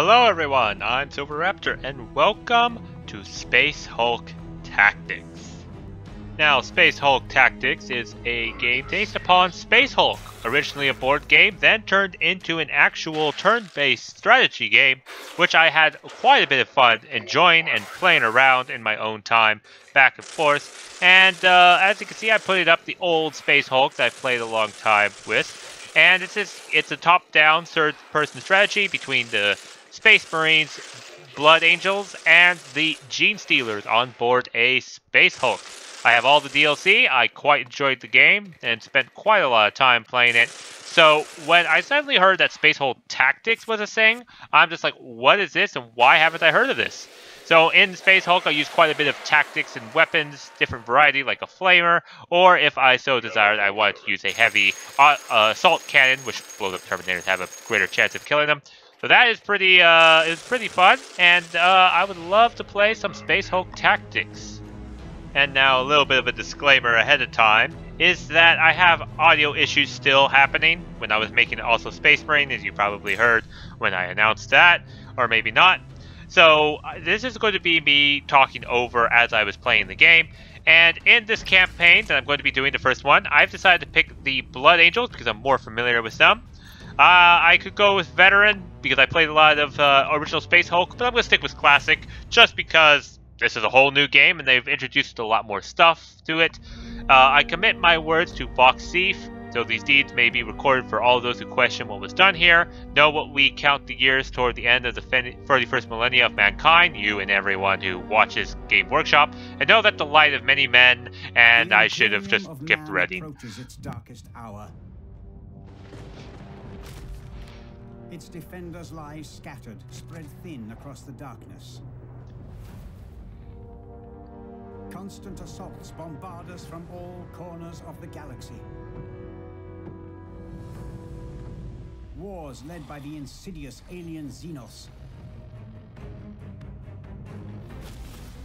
Hello everyone, I'm Silverraptor and welcome to Space Hulk Tactics. Now, Space Hulk Tactics is a game based upon Space Hulk, originally a board game, then turned into an actual turn-based strategy game, which I had quite a bit of fun enjoying and playing around in my own time, back and forth. And as you can see, I put it up the old Space Hulk that I played a long time with. And it's a top-down third-person strategy between the Space Marines, Blood Angels, and the Gene Stealers on board a Space Hulk. I have all the DLC, I quite enjoyed the game, and spent quite a lot of time playing it. So when I suddenly heard that Space Hulk Tactics was a thing, I'm just like, what is this and why haven't I heard of this? So in Space Hulk, I use quite a bit of tactics and weapons, different variety like a flamer, or if I so desired, I wanted to use a heavy assault cannon, which blow-up Terminators have a greater chance of killing them. So that is pretty fun, and I would love to play some Space Hulk Tactics. And now a little bit of a disclaimer ahead of time is that I have audio issues still happening when I was making also Space Marine, as you probably heard when I announced that, or maybe not. So this is going to be me talking over as I was playing the game. And in this campaign that I'm going to be doing, the first one, I've decided to pick the Blood Angels because I'm more familiar with them. I could go with Veteran because I played a lot of original Space Hulk, but I'm going to stick with Classic just because this is a whole new game and they've introduced a lot more stuff to it. I commit my words to Vox Thief, so these deeds may be recorded for all of those who question what was done here. Know what we count the years toward the end of the 31st millennia of mankind, you and everyone who watches Game Workshop, and know that the light of many men, and I should have just skipped ready. Its darkest hour. Its defenders lie scattered, spread thin across the darkness. Constant assaults bombard us from all corners of the galaxy. Wars led by the insidious alien Xenos.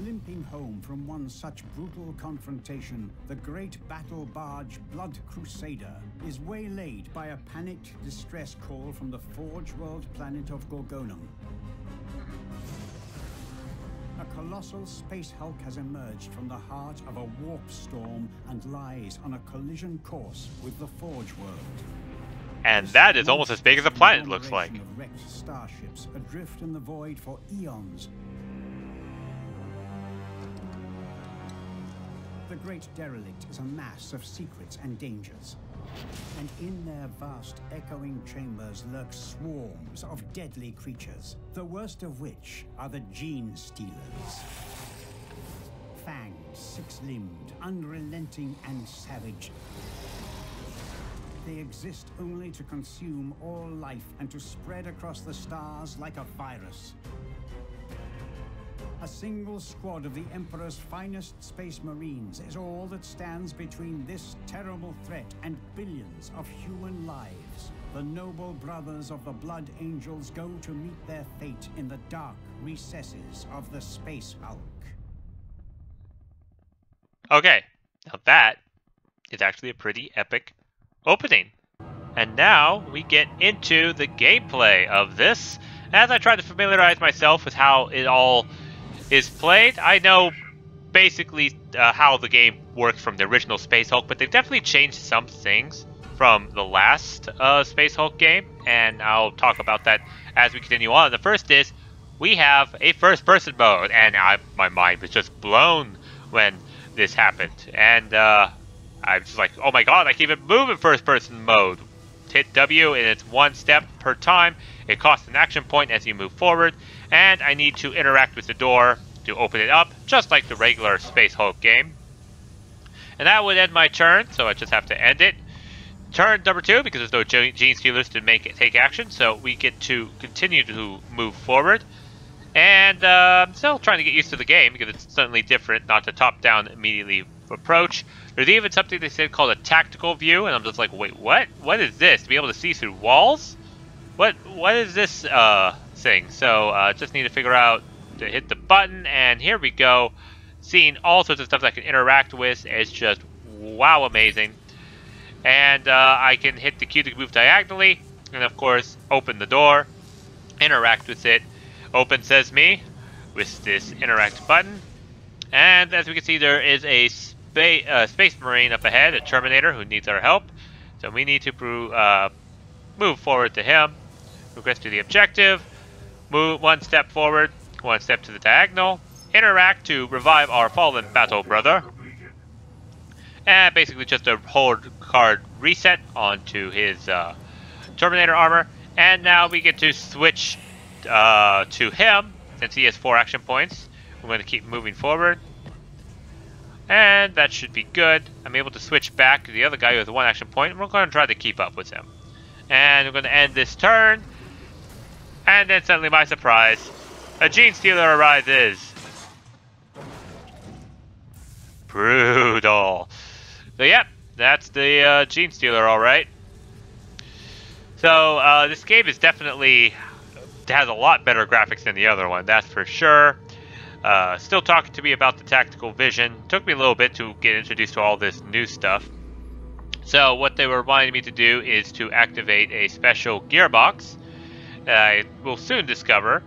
Limping home from one such brutal confrontation, the great battle barge Blood Crusader is waylaid by a panicked distress call from the Forge World planet of Gorgonum. A colossal Space Hulk has emerged from the heart of a warp storm and lies on a collision course with the Forge World. And that is almost as big as a planet looks like. Of wrecked starships adrift in the void for eons. The great derelict is a mass of secrets and dangers. And in their vast echoing chambers lurk swarms of deadly creatures, the worst of which are the Gene Stealers. Fanged, six-limbed, unrelenting and savage. They exist only to consume all life and to spread across the stars like a virus. A single squad of the Emperor's finest space marines is all that stands between this terrible threat and billions of human lives. The noble brothers of the Blood Angels go to meet their fate in the dark recesses of the Space Hulk. Okay, now that is actually a pretty epic opening. And now we get into the gameplay of this. As I try to familiarize myself with how it all is played, I know basically how the game works from the original Space Hulk, but they've definitely changed some things from the last Space Hulk game, and I'll talk about that as we continue on. The first is we have a first-person mode, and my mind was just blown when this happened, and I'm just like, oh my god, I can even move in first-person mode. Hit W and it's one step per time. It costs an action point as you move forward, and I need to interact with the door to open it up, just like the regular Space Hulk game. And that would end my turn, so I just have to end it. Turn number 2, because there's no Gene Stealers to take action, so we get to continue to move forward. And I'm still trying to get used to the game, because it's certainly different, not the top-down immediately approach. There's even something they said called a tactical view, and I'm just like, wait, what? What is this? To be able to see through walls? What is this thing? So just need to figure out to hit the button, and here we go. Seeing all sorts of stuff that I can interact with is just wow, amazing. And I can hit the Q to move diagonally, and of course open the door. interact with it. Open says me with this interact button. And as we can see, there is a space marine up ahead, a Terminator, who needs our help. So we need to move forward to him, progress to the objective, move one step forward, one step to the diagonal, interact to revive our fallen battle brother, and basically just a hold card reset onto his Terminator armor. And now we get to switch to him, since he has 4 action points. We're going to keep moving forward. And that should be good. I'm able to switch back to the other guy who has 1 action point, and we're going to try to keep up with him. And we're going to end this turn. And then suddenly, my surprise, a Gene Stealer arises. Brutal. So yeah, that's the Gene Stealer, alright. So this game is definitely has a lot better graphics than the other one, that's for sure. Still talking to me about the tactical vision. Took me a little bit to get introduced to all this new stuff. So what they were wanting me to do is to activate a special gearbox. I will soon discover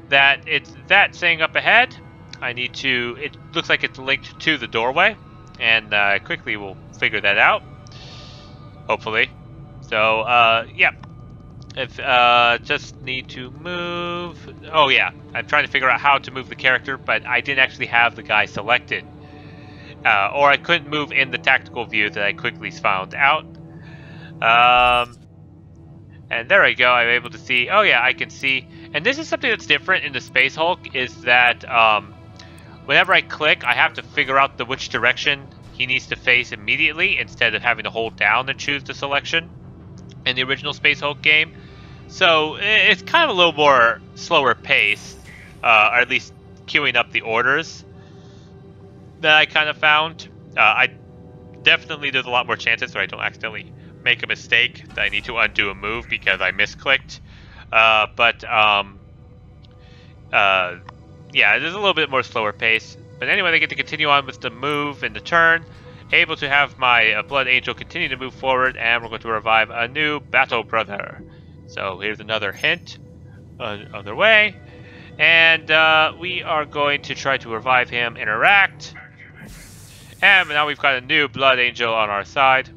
that it's that thing up ahead. I need to, it looks like it's linked to the doorway, and quickly we'll figure that out, hopefully. So yeah, if just need to move. Oh yeah, I'm trying to figure out how to move the character, but I didn't actually have the guy selected, or I couldn't move in the tactical view that I quickly found out. And there we go, I'm able to see, oh yeah, I can see, and this is something that's different in the Space Hulk, is that whenever I click, I have to figure out which direction he needs to face immediately, instead of having to hold down and choose the selection in the original Space Hulk game. So it's kind of a little more slower pace, or at least queuing up the orders that I kind of found. I definitely, there's a lot more chances so I don't accidentally make a mistake that I need to undo a move because I misclicked. Yeah, there's a little bit more slower pace. But anyway, I get to continue on with the move and the turn. Able to have my Blood Angel continue to move forward, and we're going to revive a new battle brother. So here's another hint other way. And we are going to try to revive him, interact. And now we've got a new Blood Angel on our side.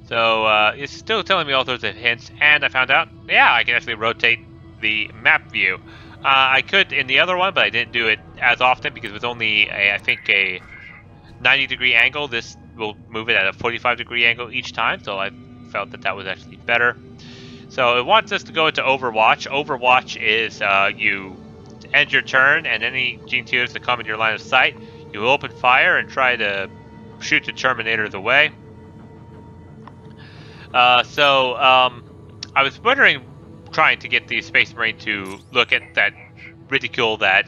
So it's still telling me all sorts of hints, and I found out, yeah, I can actually rotate the map view. I could in the other one, but I didn't do it as often because it was only, I think, a 90-degree angle. This will move it at a 45-degree angle each time, so I felt that that was actually better. So it wants us to go into Overwatch. Overwatch is you end your turn, and any Gene Stealers that come in your line of sight, you open fire and try to shoot the Terminators away. I was wondering, trying to get the Space Marine to look at that, ridicule that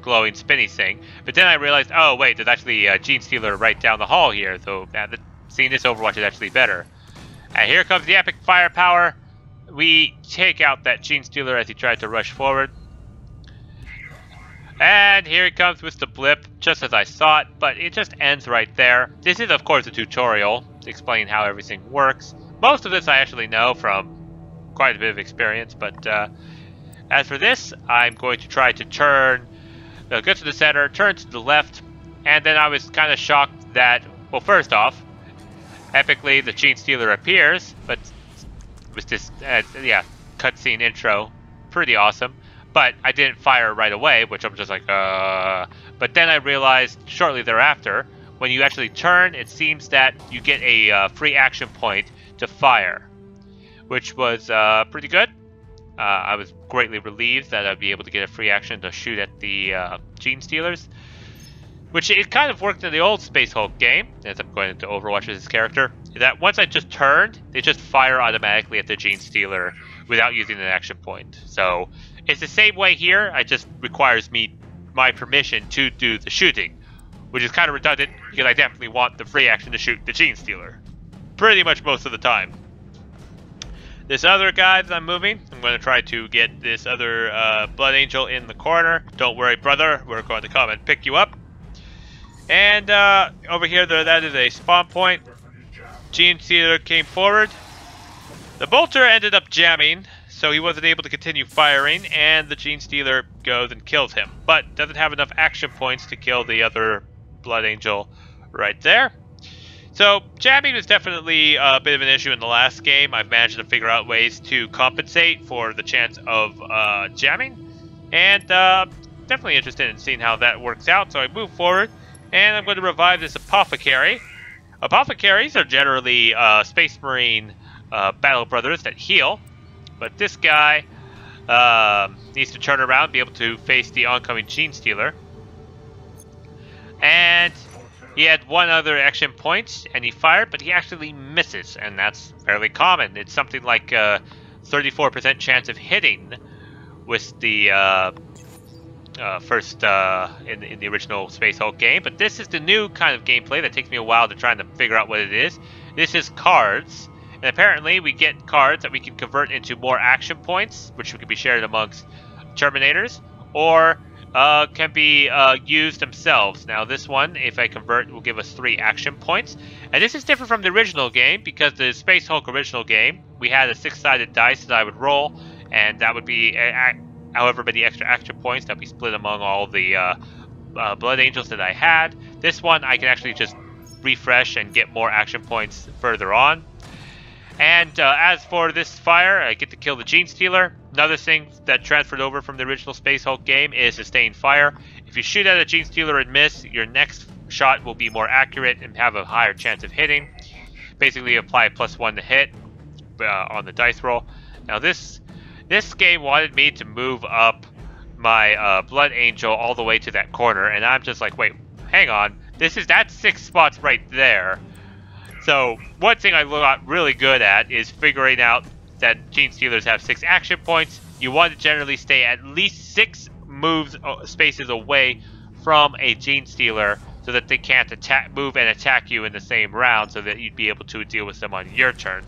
glowing spinny thing, but then I realized, oh wait, there's actually a Gene Stealer right down the hall here, so seeing this Overwatch is actually better. And here comes the epic firepower. We take out that Gene Stealer as he tried to rush forward. And here it comes with the blip, just as I thought, but it just ends right there. This is, of course, a tutorial explaining how everything works. Most of this I actually know from quite a bit of experience, but as for this, I'm going to try to turn, go to the center, turn to the left, and then I was kind of shocked that, well, first off, epically the Gene Stealer appears, but with this, cutscene intro, pretty awesome. But I didn't fire right away, which I'm just like, But then I realized shortly thereafter, when you actually turn, it seems that you get a free action point to fire, which was pretty good. I was greatly relieved that I'd be able to get a free action to shoot at the Gene Stealers, which it kind of worked in the old Space Hulk game, as I'm going into Overwatch as this character, that once I just turned, they just fire automatically at the Gene Stealer without using an action point. So it's the same way here, it just requires my permission to do the shooting, which is kind of redundant because I definitely want the free action to shoot the Gene Stealer pretty much most of the time. This other guy that I'm moving, I'm going to try to get this other Blood Angel in the corner. Don't worry, brother, we're going to come and pick you up. And over here, that is a spawn point. Gene Stealer came forward. The bolter ended up jamming, So he wasn't able to continue firing, and the Gene Stealer goes and kills him, but doesn't have enough action points to kill the other Blood Angel right there. So jamming was definitely a bit of an issue in the last game. I've managed to figure out ways to compensate for the chance of jamming, and definitely interested in seeing how that works out. So I move forward, and I'm going to revive this Apothecary. Apothecaries are generally Space Marine battle brothers that heal, but this guy needs to turn around and be able to face the oncoming Gene Stealer. And he had one other action point, and he fired, but he actually misses, and that's fairly common. It's something like a 34% chance of hitting with the first in the original Space Hulk game, but this is the new kind of gameplay that takes me a while to try to figure out what it is. This is cards, and apparently we get cards that we can convert into more action points, which can be shared amongst Terminators, or can be used themselves. Now this one, if I convert, will give us 3 action points. And this is different from the original game, because the Space Hulk original game, we had a 6-sided dice that I would roll, and that would be however many extra action points that we split among all the Blood Angels that I had. This one, I can actually just refresh and get more action points further on. And as for this fire, I get to kill the Gene Stealer. Another thing that transferred over from the original Space Hulk game is sustained fire. If you shoot at a Gene Stealer and miss, your next shot will be more accurate and have a higher chance of hitting. Basically apply +1 to hit on the dice roll. Now this game wanted me to move up my Blood Angel all the way to that corner, and I'm just like, wait, hang on. That's 6 spots right there. So one thing I got really good at is figuring out that Gene Stealers have 6 action points. You want to generally stay at least 6 spaces away from a Gene Stealer so that they can't move and attack you in the same round, so that you'd be able to deal with them on your turn.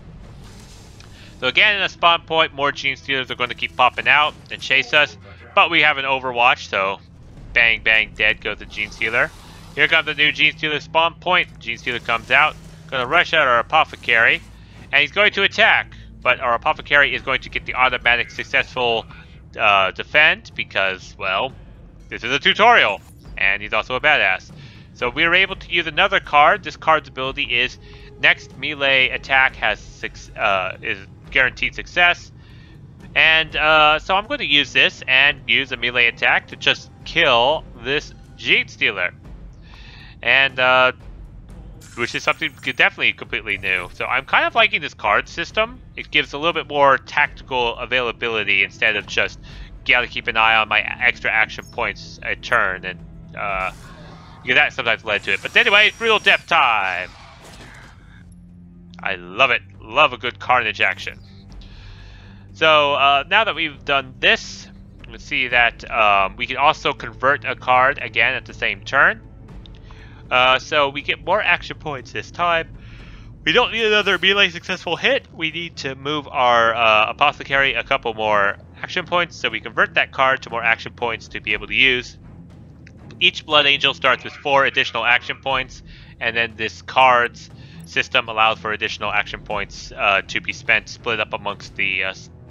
So again, in a spawn point, more Gene Stealers are going to keep popping out and chase us, but we have an Overwatch, so bang, bang, dead goes the Gene Stealer. Here comes the new Gene Stealer spawn point. Gene Stealer comes out, going to rush out our Apothecary, and he's going to attack, but our Apothecary is going to get the automatic successful defend because, well, this is a tutorial, and he's also a badass. So we are able to use another card. This card's ability is next melee attack is guaranteed success. And so I'm going to use this and use a melee attack to just kill this Gene Stealer. And which is something definitely completely new. So I'm kind of liking this card system. It gives a little bit more tactical availability instead of just gotta keep an eye on my extra action points a turn, and because that sometimes led to it. But anyway, it's Brutal Death time. I love it. Love a good carnage action. So now that we've done this, let's see that we can also convert a card again at the same turn. So we get more action points this time. We don't need another melee successful hit. We need to move our Apothecary a couple more action points, so we convert that card to more action points to be able to use. Each Blood Angel starts with 4 additional action points, and then this card's system allows for additional action points to be split up amongst the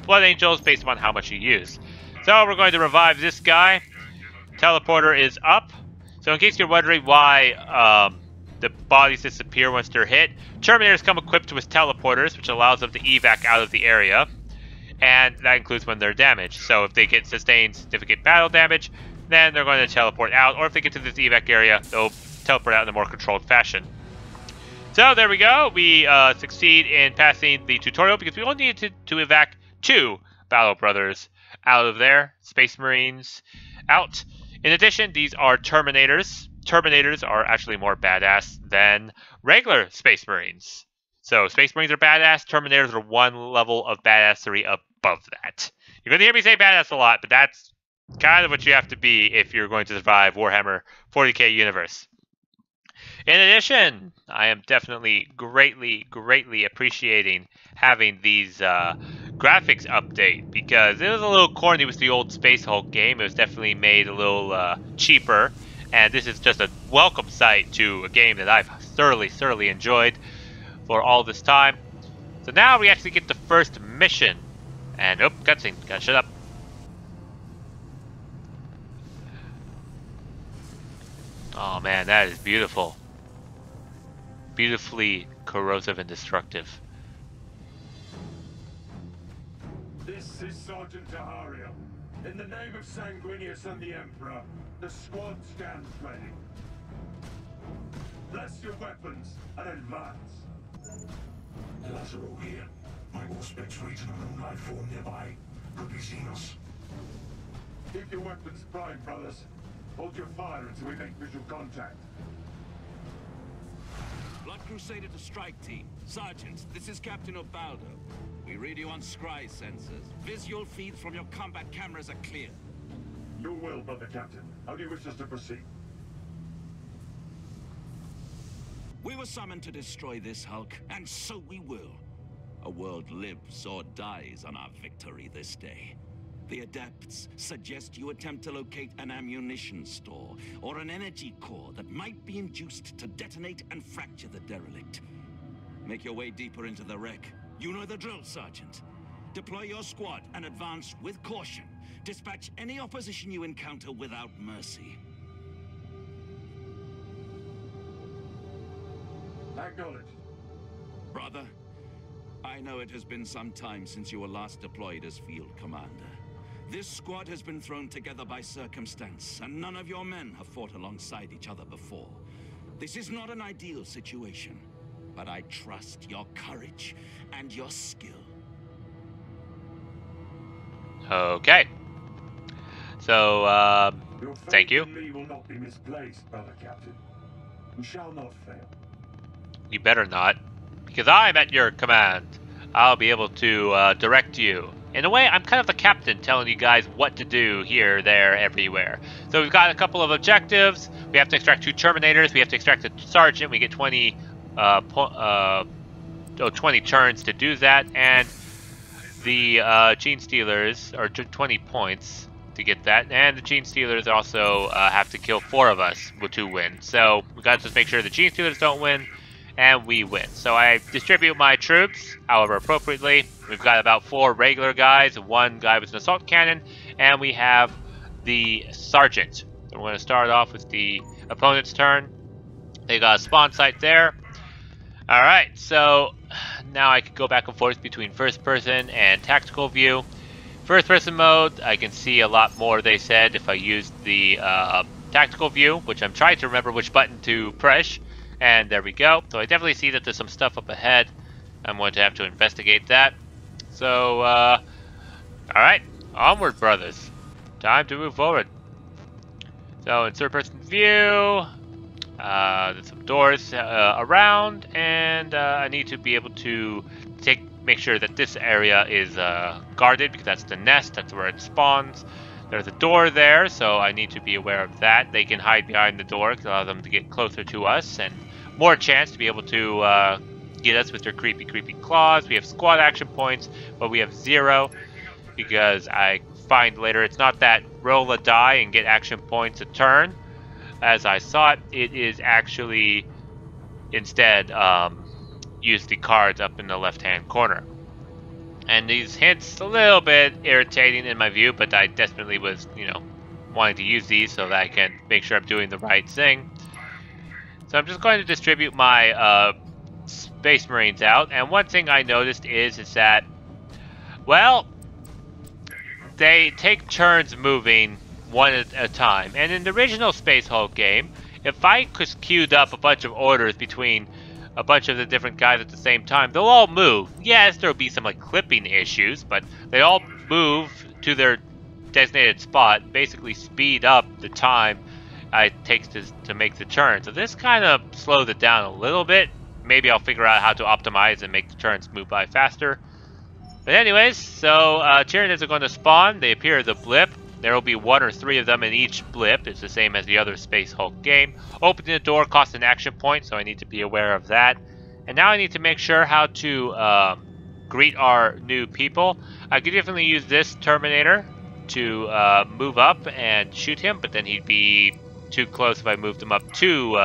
Blood Angels based upon how much you use. So we're going to revive this guy. Teleporter is up. So in case you're wondering why the bodies disappear once they're hit, Terminators come equipped with teleporters, which allows them to evac out of the area, and that includes when they're damaged. So if they get sustained significant battle damage, then they're going to teleport out, or if they get to this evac area, they'll teleport out in a more controlled fashion. So there we go. We succeed in passing the tutorial because we only needed to evac 2 Battle Brothers out of there. Space Marines out. In addition, these are Terminators. Terminators are actually more badass than regular Space Marines. So Space Marines are badass. Terminators are one level of badassery above that. You're going to hear me say badass a lot, but that's kind of what you have to be if you're going to survive Warhammer 40k universe. In addition, I am definitely greatly appreciating having these graphics update, because it was a little corny with the old Space Hulk game. It was definitely made a little cheaper, and this is just a welcome sight to a game that I've thoroughly enjoyed for all this time. So now we actually get the first mission And nope, cutscene. Gotta shut up. Oh man, that is beautiful. Beautifully corrosive and destructive. This is Sergeant Taharia. In the name of Sanguinius and the Emperor, the squad stands ready. Bless your weapons and advance. Lazaro here. My Auspex reads an unknown life form nearby. Could be seen us. Keep your weapons primed, brothers. Hold your fire until we make visual contact. Blood Crusader to strike team. Sergeant, this is Captain Obaldo. We read you on scry sensors. Visual feeds from your combat cameras are clear. Your will, Brother Captain. How do you wish us to proceed? We were summoned to destroy this Hulk, and so we will. A world lives or dies on our victory this day. The Adepts suggest you attempt to locate an ammunition store or an energy core that might be induced to detonate and fracture the derelict. Make your way deeper into the wreck. You know the drill, Sergeant. Deploy your squad and advance with caution. Dispatch any opposition you encounter without mercy. Acknowledged. Brother, I know it has been some time since you were last deployed as field commander. This squad has been thrown together by circumstance, and none of your men have fought alongside each other before. This is not an ideal situation, but I trust your courage and your skill. Okay. So, Your faith thank you. in me will not be misplaced, Brother Captain. We shall not fail. You better not, because I'm at your command. I'll be able to direct you. In a way, I'm kind of the captain telling you guys what to do here, there, everywhere. So we've got a couple of objectives. We have to extract 2 Terminators. We have to extract a Sergeant. We get 20 turns to do that. And the Gene Stealers are 20 points to get that. And the Gene Stealers also have to kill 4 of us to win. So we got to just make sure the Gene Stealers don't win. And we win. So I distribute my troops, however appropriately. We've got about 4 regular guys, 1 guy with an assault cannon, and we have the sergeant. So we're going to start off with the opponent's turn. They got a spawn site there. Alright, so now I can go back and forth between first person and tactical view. First person mode, I can see a lot more, they said, if I used the tactical view, which I'm trying to remember which button to press. And there we go. So I definitely see that there's some stuff up ahead. I'm going to have to investigate that. So, alright. Onward, brothers. Time to move forward. So, in third person view. There's some doors around. And I need to be able to make sure that this area is guarded. Because that's the nest. That's where it spawns. There's a door there, so I need to be aware of that. They can hide behind the door to allow them to get closer to us, and more chance to be able to get us with their creepy claws. We have squad action points, but we have 0 because I find later it's not that roll a die and get action points a turn. As I thought, it is actually instead use the cards up in the left-hand corner. And these hints a little bit irritating in my view, but I desperately was, wanting to use these so that I can make sure I'm doing the right thing. So I'm just going to distribute my Space Marines out. And one thing I noticed is that, well, they take turns moving one at a time. And in the original Space Hulk game, if I just queued up a bunch of orders between a bunch of the different guys at the same time, they'll all move. Yes, there'll be some clipping issues, but they all move to their designated spot, basically speed up the time it takes to make the turn. So this kind of slows it down a little bit. Maybe I'll figure out how to optimize and make the turns move by faster. But anyways, so Tyranids are going to spawn. They appear as a blip. There will be 1 or 3 of them in each blip. It's the same as the other Space Hulk game. Opening the door costs an action point, so I need to be aware of that. And now I need to make sure how to greet our new people. I could definitely use this Terminator to move up and shoot him, but then he'd be too close if I moved him up 2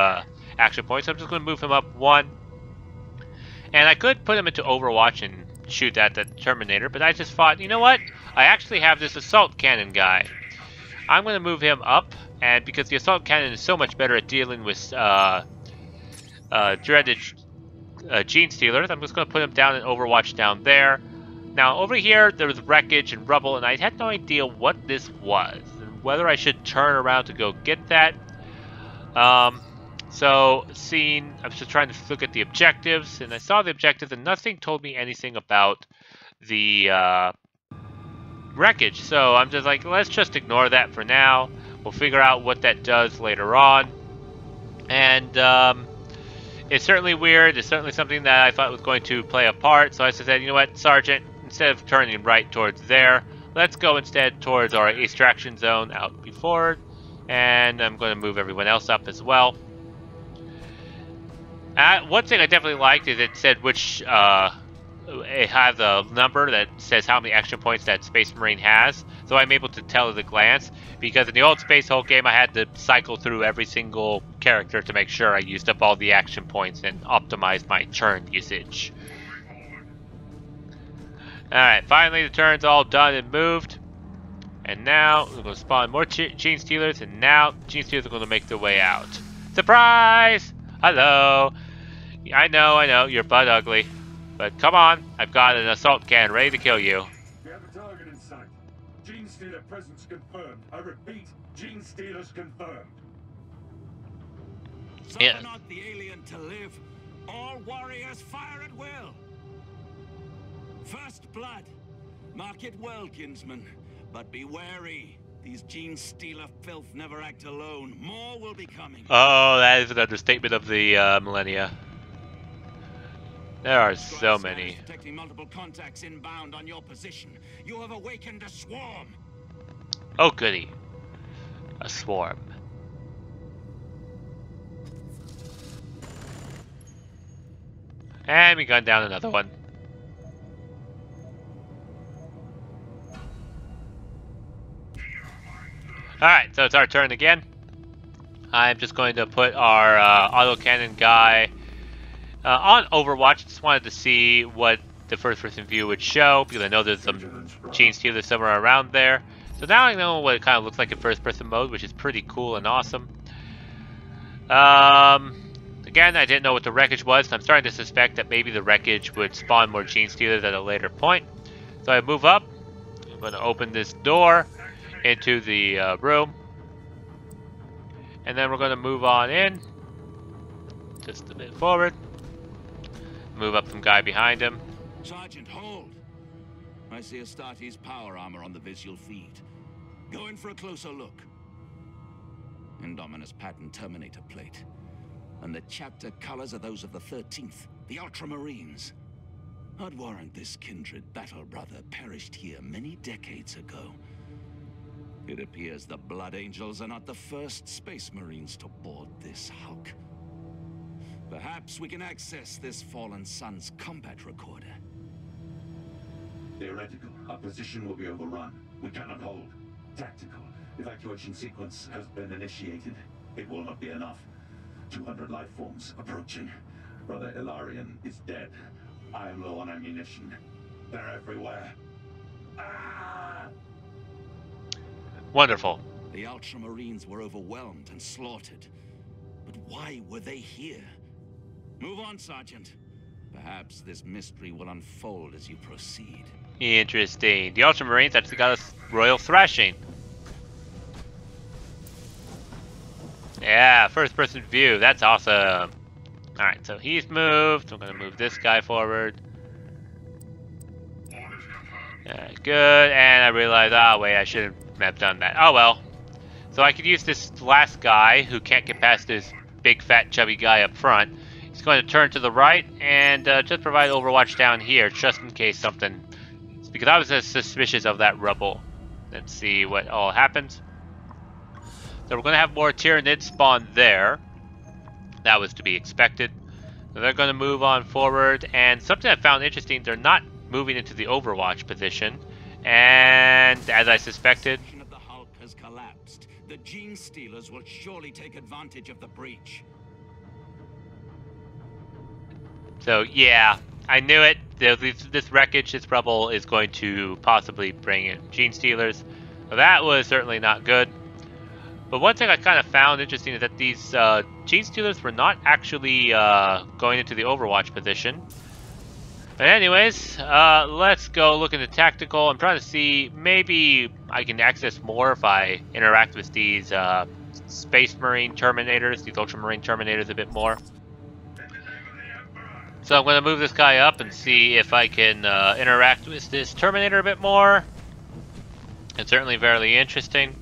action points. So I'm just going to move him up 1. And I could put him into Overwatch and shoot at the Terminator, but I just thought, you know what? I actually have this assault cannon guy. I'm going to move him up, and because the assault cannon is so much better at dealing with dreaded gene stealers, I'm just going to put him down in Overwatch down there. Now, over here, there was wreckage and rubble, and I had no idea what this was, and whether I should turn around to go get that. So, I was just trying to look at the objectives, and I saw the objectives, and nothing told me anything about the wreckage. So, I'm just like, let's just ignore that for now. We'll figure out what that does later on. And, it's certainly weird. It's certainly something that I thought was going to play a part. So I said, you know what, Sergeant, instead of turning right towards there, let's go instead towards our extraction zone out before. And I'm going to move everyone else up as well. One thing I definitely liked is it said which, it has a number that says how many action points that Space Marine has. So I'm able to tell at a glance, because in the old Space Hulk game I had to cycle through every single character to make sure I used up all the action points and optimize my turn usage. Alright, finally the turn's all done and moved. And now we're going to spawn more Gene Stealers, and now Gene Stealers are going to make their way out. Surprise! Hello! I know, you're butt ugly. But come on, I've got an assault cannon ready to kill you. We have a target in sight. Gene Stealer presence confirmed. I repeat, Gene Stealers confirmed. Suffer not the alien to live. All warriors fire at will. First blood. Mark it well, kinsman. But be wary. These Gene Stealer filth never act alone. More will be coming. Oh, that is an understatement of the millennia. There are so many. Detecting multiple contacts inbound on your position. You have awakened a swarm. Oh, goody. A swarm. And we gun down another one. Alright, so it's our turn again. I'm just going to put our autocannon guy on Overwatch. Just wanted to see what the first-person view would show, because I know there's some Gene Stealers somewhere around there. So now I know what it kind of looks like in first-person mode, which is pretty cool and awesome. Again, I didn't know what the wreckage was, so I'm starting to suspect that maybe the wreckage would spawn more Gene Stealers at a later point. So I move up. I'm going to open this door into the room. And then we're going to move on in. Just a bit forward. Move up some guy behind him. Sergeant, hold! I see Astartes power armor on the visual feed. Go in for a closer look. Indominus pattern Terminator plate. And the chapter colors are those of the 13th, the Ultramarines. I'd warrant this kindred battle brother perished here many decades ago. It appears the Blood Angels are not the first Space Marines to board this Hulk. Perhaps we can access this fallen sun's combat recorder. Theoretical. Our position will be overrun. We cannot hold. Tactical. Evacuation sequence has been initiated. It will not be enough. 200 life forms approaching. Brother Ilarion is dead. I am low on ammunition. They're everywhere. Ah! Wonderful. The Ultramarines were overwhelmed and slaughtered. But why were they here? Move on, Sergeant. Perhaps this mystery will unfold as you proceed. Interesting. The Ultramarines actually got a royal thrashing. Yeah, first person view. That's awesome. Alright, so he's moved. I'm going to move this guy forward. Good. And I realized, wait, I shouldn't have done that. Oh well. So I could use this last guy who can't get past this big fat chubby guy up front. He's going to turn to the right and just provide Overwatch down here just in case something... Because I was suspicious of that rubble. Let's see what all happens. So we're going to have more Tyranids spawn there. That was to be expected. So they're going to move on forward. And something I found interesting, they're not moving into the Overwatch position. And as I suspected... The Hulk has collapsed. The Gene Stealers will surely take advantage of the breach. So yeah, I knew it. This wreckage, this rubble is going to possibly bring in Gene Stealers. So that was certainly not good. But one thing I kind of found interesting is that these Gene Stealers were not actually going into the Overwatch position. But anyways, let's go look into tactical. I'm trying to see, maybe I can access more if I interact with these Space Marine Terminators, these Ultramarine Terminators a bit more. So I'm going to move this guy up and see if I can interact with this Terminator a bit more. It's certainly very interesting.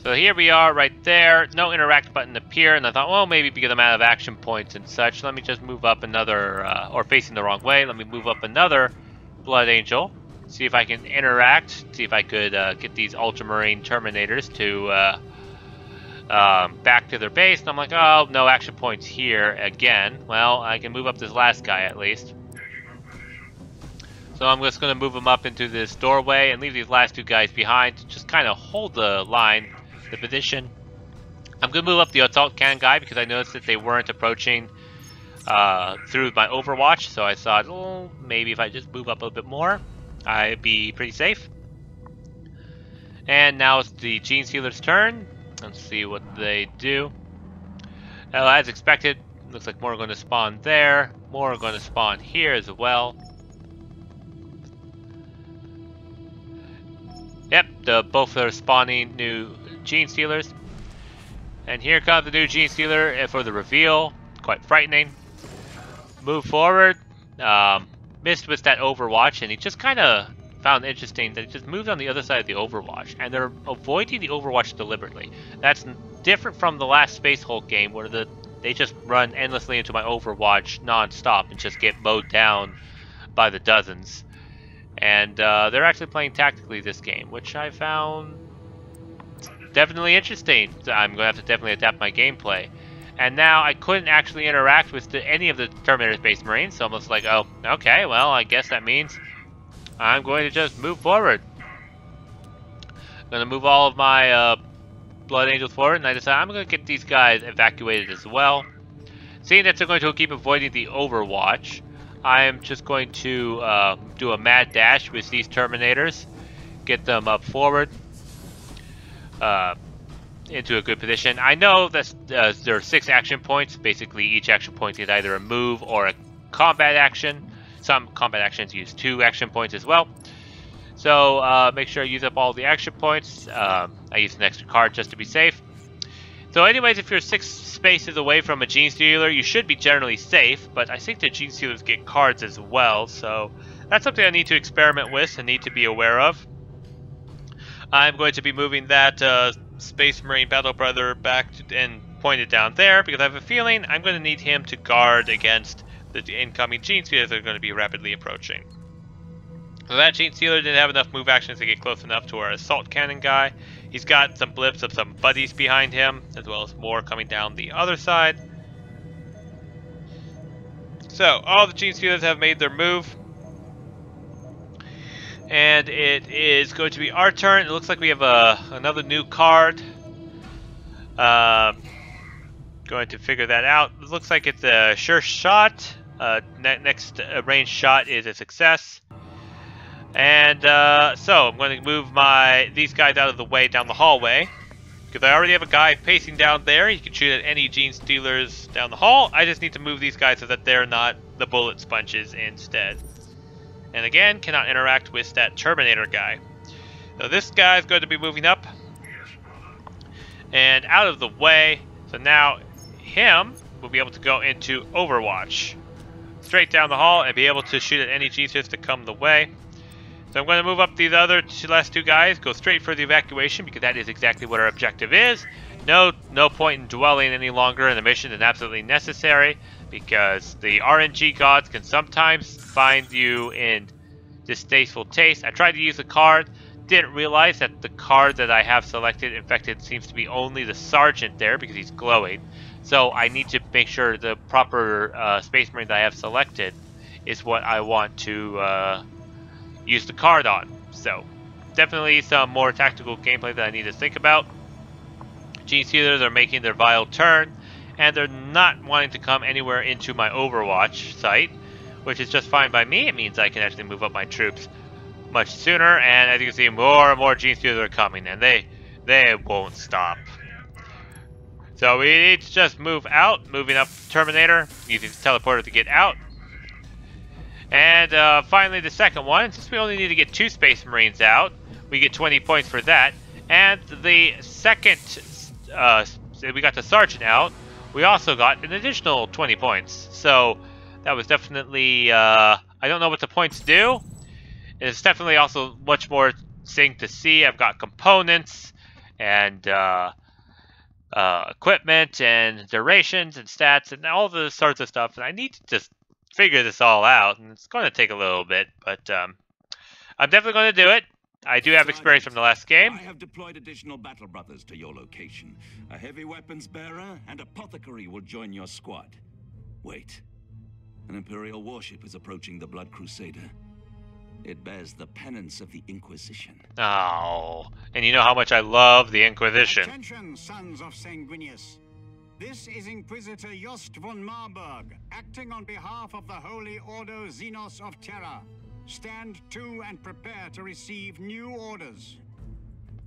So here we are right there. No interact button appeared, and I thought, well, maybe because I'm out of action points and such, let me just move up another, or facing the wrong way, let me move up another Blood Angel. See if I can interact, see if I could get these Ultramarine Terminators to back to their base. And I'm like, oh, no action points here again. Well, I can move up this last guy at least. So I'm just going to move them up into this doorway and leave these last two guys behind to just kind of hold the line, the position. I'm going to move up the assault cannon guy because I noticed that they weren't approaching through my Overwatch. So I thought, oh, maybe if I just move up a little bit more, I'd be pretty safe. And now it's the Gene Stealer's turn. Let's see what they do. Now, as expected, looks like more are going to spawn there. More are going to spawn here as well. Yep, both are spawning new Gene Stealers. And here comes the new Gene Stealer for the reveal. Quite frightening. Move forward. Missed with that Overwatch, and he just kind of found interesting that he just moved on the other side of the Overwatch. And they're avoiding the Overwatch deliberately. That's different from the last Space Hulk game where they just run endlessly into my Overwatch non-stop and just get mowed down by the dozens. And they're actually playing tactically this game, which I found definitely interesting. I'm going to have to definitely adapt my gameplay. And now I couldn't actually interact with any of the Terminator Space Marines, so I'm almost like, oh, okay, well, I guess that means I'm going to just move forward. I'm going to move all of my Blood Angels forward, and I decide I'm going to get these guys evacuated as well. Seeing that they're going to keep avoiding the Overwatch, I am just going to do a mad dash with these Terminators, get them up forward into a good position. I know that there are 6 action points. Basically, each action point is either a move or a combat action. Some combat actions use 2 action points as well. So make sure I use up all the action points. I use an extra card just to be safe. So anyways, if you're 6 spaces away from a Gene Stealer, you should be generally safe, but I think the Gene Stealers get cards as well, so that's something I need to experiment with and need to be aware of. I'm going to be moving that Space Marine Battle Brother back and pointed down there, because I have a feeling I'm going to need him to guard against the incoming Gene Stealers that are going to be rapidly approaching. So that Gene Stealer didn't have enough move actions to get close enough to our assault cannon guy. He's got some blips of some buddies behind him, as well as more coming down the other side. So, all the Gene Stealers have made their move. And it is going to be our turn. It looks like we have another new card. Going to figure that out. It looks like it's a sure shot. Next ranged shot is a success. And so I'm going to move these guys out of the way down the hallway, because I already have a guy pacing down there. He can shoot at any Gene Stealers down the hall. I just need to move these guys so that they're not the bullet sponges instead. And again, cannot interact with that Terminator guy. So this guy is going to be moving up and out of the way. So now him will be able to go into Overwatch straight down the hall and be able to shoot at any Gene Stealers that come the way. So I'm going to move up these last 2 guys, go straight for the evacuation, because that is exactly what our objective is. No point in dwelling any longer in the mission than absolutely necessary, because the RNG gods can sometimes find you in distasteful taste. I tried to use a card, didn't realize that the card that I have selected, in fact, it seems to be only the Sergeant there, because he's glowing. So I need to make sure the proper Space Marine that I have selected is what I want to use the card on. So definitely some more tactical gameplay that I need to think about. Gene Stealers are making their vile turn, and they're not wanting to come anywhere into my Overwatch site. which is just fine by me. It means I can actually move up my troops much sooner, and as you can see, more and more Gene Stealers are coming, and they won't stop. So we need to just move out, moving up Terminator, using the teleporter to get out. And finally the second one, since we only need to get 2 Space Marines out, we get 20 points for that. And the second, we got the Sergeant out, we also got an additional 20 points. So that was definitely, I don't know what the points do. It's definitely also much more thing to see. I've got components and equipment and durations and stats and all the sorts of stuff. And I need to just figure this all out. And it's going to take a little bit, but I'm definitely going to do it. I do have experience from the last game. I have deployed additional battle brothers to your location. A heavy weapons bearer and apothecary will join your squad. Wait. An Imperial warship is approaching the Blood Crusader. It bears the penance of the Inquisition. Oh, and you know how much I love the Inquisition. Attention, sons of Sanguinius. This is Inquisitor Jost von Marburg, acting on behalf of the Holy Ordo Xenos of Terra. Stand to and prepare to receive new orders.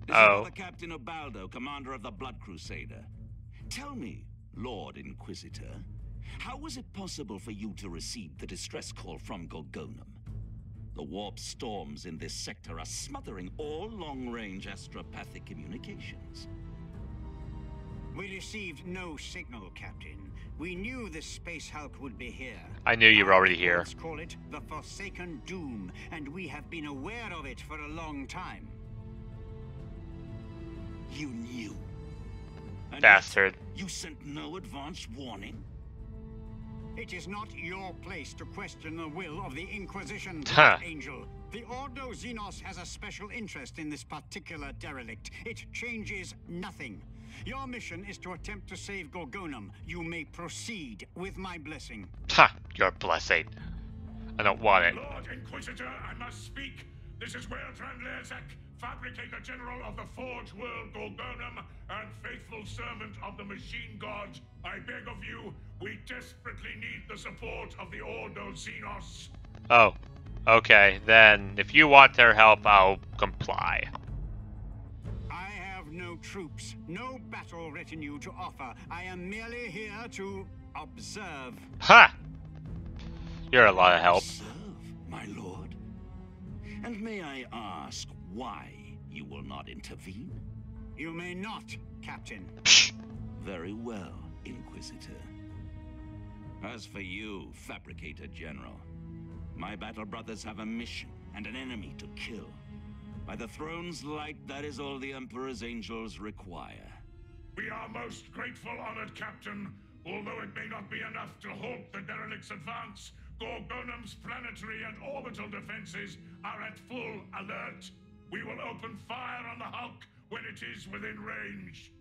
This is Brother Captain Ubaldo, commander of the Blood Crusader. Tell me, Lord Inquisitor, how was it possible for you to receive the distress call from Gorgonum? The warp storms in this sector are smothering all long-range astropathic communications. We received no signal, Captain. We knew this space hulk would be here. I knew you were already here. Let's call it the Forsaken Doom, and we have been aware of it for a long time. You knew? And Bastard. You sent no advance warning? It is not your place to question the will of the Inquisition, Angel. The Ordo Xenos has a special interest in this particular derelict. It changes nothing. Your mission is to attempt to save Gorgonum. You may proceed with my blessing. Ha! Your blessing. I don't want it. Lord Inquisitor, I must speak. This is Wertran Lerzek, Fabricator General of the Forge World Gorgonum and faithful servant of the Machine God. I beg of you, we desperately need the support of the Ordo Xenos. Oh, okay. Then, if you want their help, I'll comply. I have no troops, no battle retinue to offer. I am merely here to observe. Ha! You're a lot of help. Observe, my lord. And may I ask why you will not intervene? You may not, Captain. Psh. Very well, Inquisitor. As for you, Fabricator General, my battle brothers have a mission and an enemy to kill. By the throne's light, that is all the Emperor's angels require. We are most grateful, honored Captain. Although it may not be enough to halt the derelict's advance, Gorgonum's planetary and orbital defenses are at full alert. We will open fire on the Hulk when it is within range.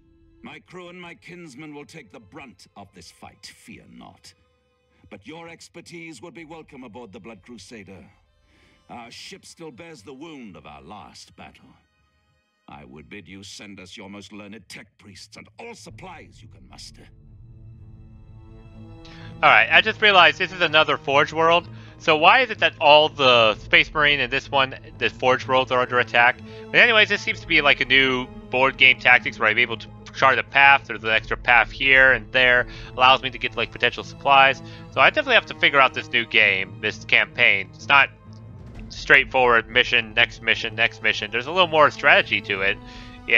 My crew and my kinsmen will take the brunt of this fight, fear not. But your expertise would be welcome aboard the Blood Crusader. Our ship still bears the wound of our last battle. I would bid you send us your most learned tech priests and all supplies you can muster. Alright, I just realized this is another Forge World. So why is it that all the Space Marine and this one, the Forge Worlds, are under attack? But anyways, this seems to be like a new board game tactics where I'm able to chart a path. There's an extra path here and there. Allows me to get like potential supplies. So I definitely have to figure out this new game, this campaign. It's not straightforward mission, next mission, next mission. There's a little more strategy to it,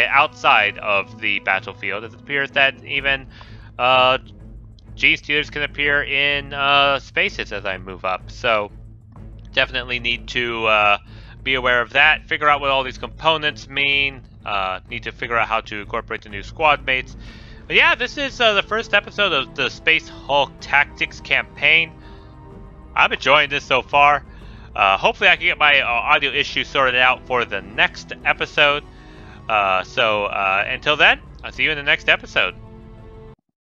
outside of the battlefield. It appears that even Gene Stealers can appear in spaces as I move up. So definitely need to be aware of that. Figure out what all these components mean. Need to figure out how to incorporate the new squad mates. But yeah, this is the first episode of the Space Hulk Tactics campaign. I'm enjoying this so far. Hopefully I can get my audio issue sorted out for the next episode. So until then, I'll see you in the next episode.